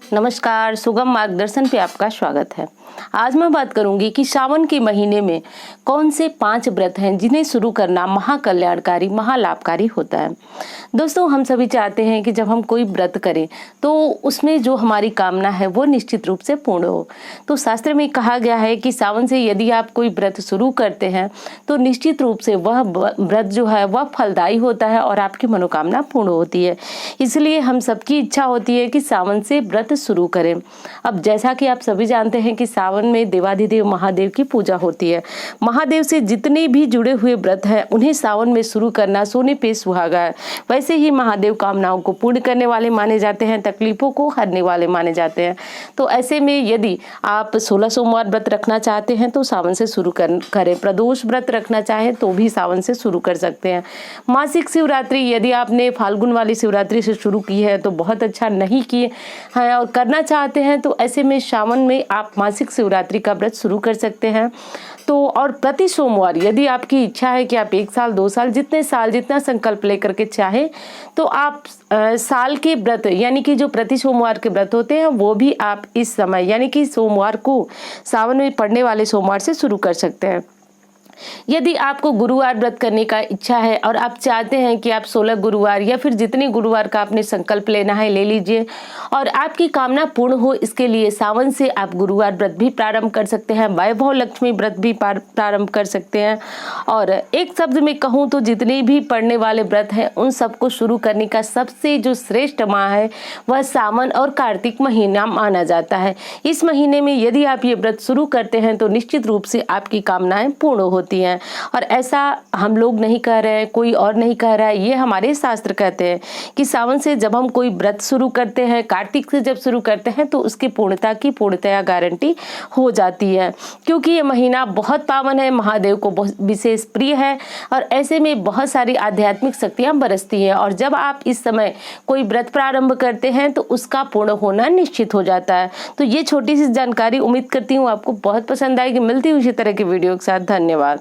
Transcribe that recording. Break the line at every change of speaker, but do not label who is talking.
नमस्कार, सुगम मार्गदर्शन पे आपका स्वागत है। आज मैं बात करूंगी कि सावन के महीने में कौन से 5 व्रत हैं जिन्हें शुरू करना महाकल्याणकारी महालाभकारी होता है। दोस्तों, हम सभी चाहते हैं कि जब हम कोई व्रत करें तो उसमें जो हमारी कामना है वो निश्चित रूप से पूर्ण हो। तो शास्त्र में कहा गया है कि सावन से यदि आप कोई व्रत शुरू करते हैं तो निश्चित रूप से वह व्रत जो है वह फलदायी होता है और आपकी मनोकामना पूर्ण होती है। इसलिए हम सबकी इच्छा होती है कि सावन से व्रत शुरू करें। अब जैसा कि आप सभी जानते हैं कि सावन में देवाधिदेव महादेव की पूजा होती है। महादेव से जितने भी जुड़े हुए व्रत हैं उन्हें सावन में शुरू करना सोने पे सुहागा है। वैसे ही महादेव कामनाओं को पूर्ण करने वाले माने जाते हैं, तकलीफों को हरने वाले माने जाते हैं। तो ऐसे में यदि आप 16 सोमवार व्रत रखना चाहते हैं तो सावन से शुरू करें। प्रदोष व्रत रखना चाहें तो भी सावन से शुरू कर सकते हैं। मासिक शिवरात्रि यदि आपने फाल्गुन वाली शिवरात्रि से शुरू की है तो बहुत अच्छा, नहीं किए हैं और करना चाहते हैं तो ऐसे में सावन में आप मासिक शिवरात्रि का व्रत शुरू कर सकते हैं। तो और प्रति सोमवार यदि आपकी इच्छा है कि आप 1 साल 2 साल जितना संकल्प लेकर के चाहें तो आप साल के व्रत यानी कि जो प्रति सोमवार के व्रत होते हैं वो भी आप इस समय यानी कि सोमवार को सावन में पड़ने वाले सोमवार से शुरू कर सकते हैं। यदि आपको गुरुवार व्रत करने का इच्छा है और आप चाहते हैं कि आप 16 गुरुवार या फिर जितने गुरुवार का आपने संकल्प लेना है ले लीजिए और आपकी कामना पूर्ण हो, इसके लिए सावन से आप गुरुवार व्रत भी प्रारंभ कर सकते हैं, वैभव लक्ष्मी व्रत भी प्रारंभ कर सकते हैं। और एक शब्द में कहूँ तो जितने भी पढ़ने वाले व्रत हैं उन सबको शुरू करने का सबसे जो श्रेष्ठ माह है वह सावन और कार्तिक महीना माना जाता है। इस महीने में यदि आप ये व्रत शुरू करते हैं तो निश्चित रूप से आपकी कामनाएं पूर्ण होती हैं। और ऐसा हम लोग नहीं कह रहे हैं, कोई और नहीं कह रहा है, ये हमारे शास्त्र कहते हैं कि सावन से जब हम कोई व्रत शुरू करते हैं, कार्तिक से जब शुरू करते हैं तो उसकी पूर्णतया गारंटी हो जाती है, क्योंकि ये महीना बहुत पावन है, महादेव को बहुत विशेष प्रिय है और ऐसे में बहुत सारी आध्यात्मिक शक्तियां बरसती हैं। और जब आप इस समय कोई व्रत प्रारंभ करते हैं तो उसका पूर्ण होना निश्चित हो जाता है। तो ये छोटी सी जानकारी उम्मीद करती हूँ आपको बहुत पसंद आएगी। मिलती हूँ इसी तरह की वीडियो के साथ। धन्यवाद।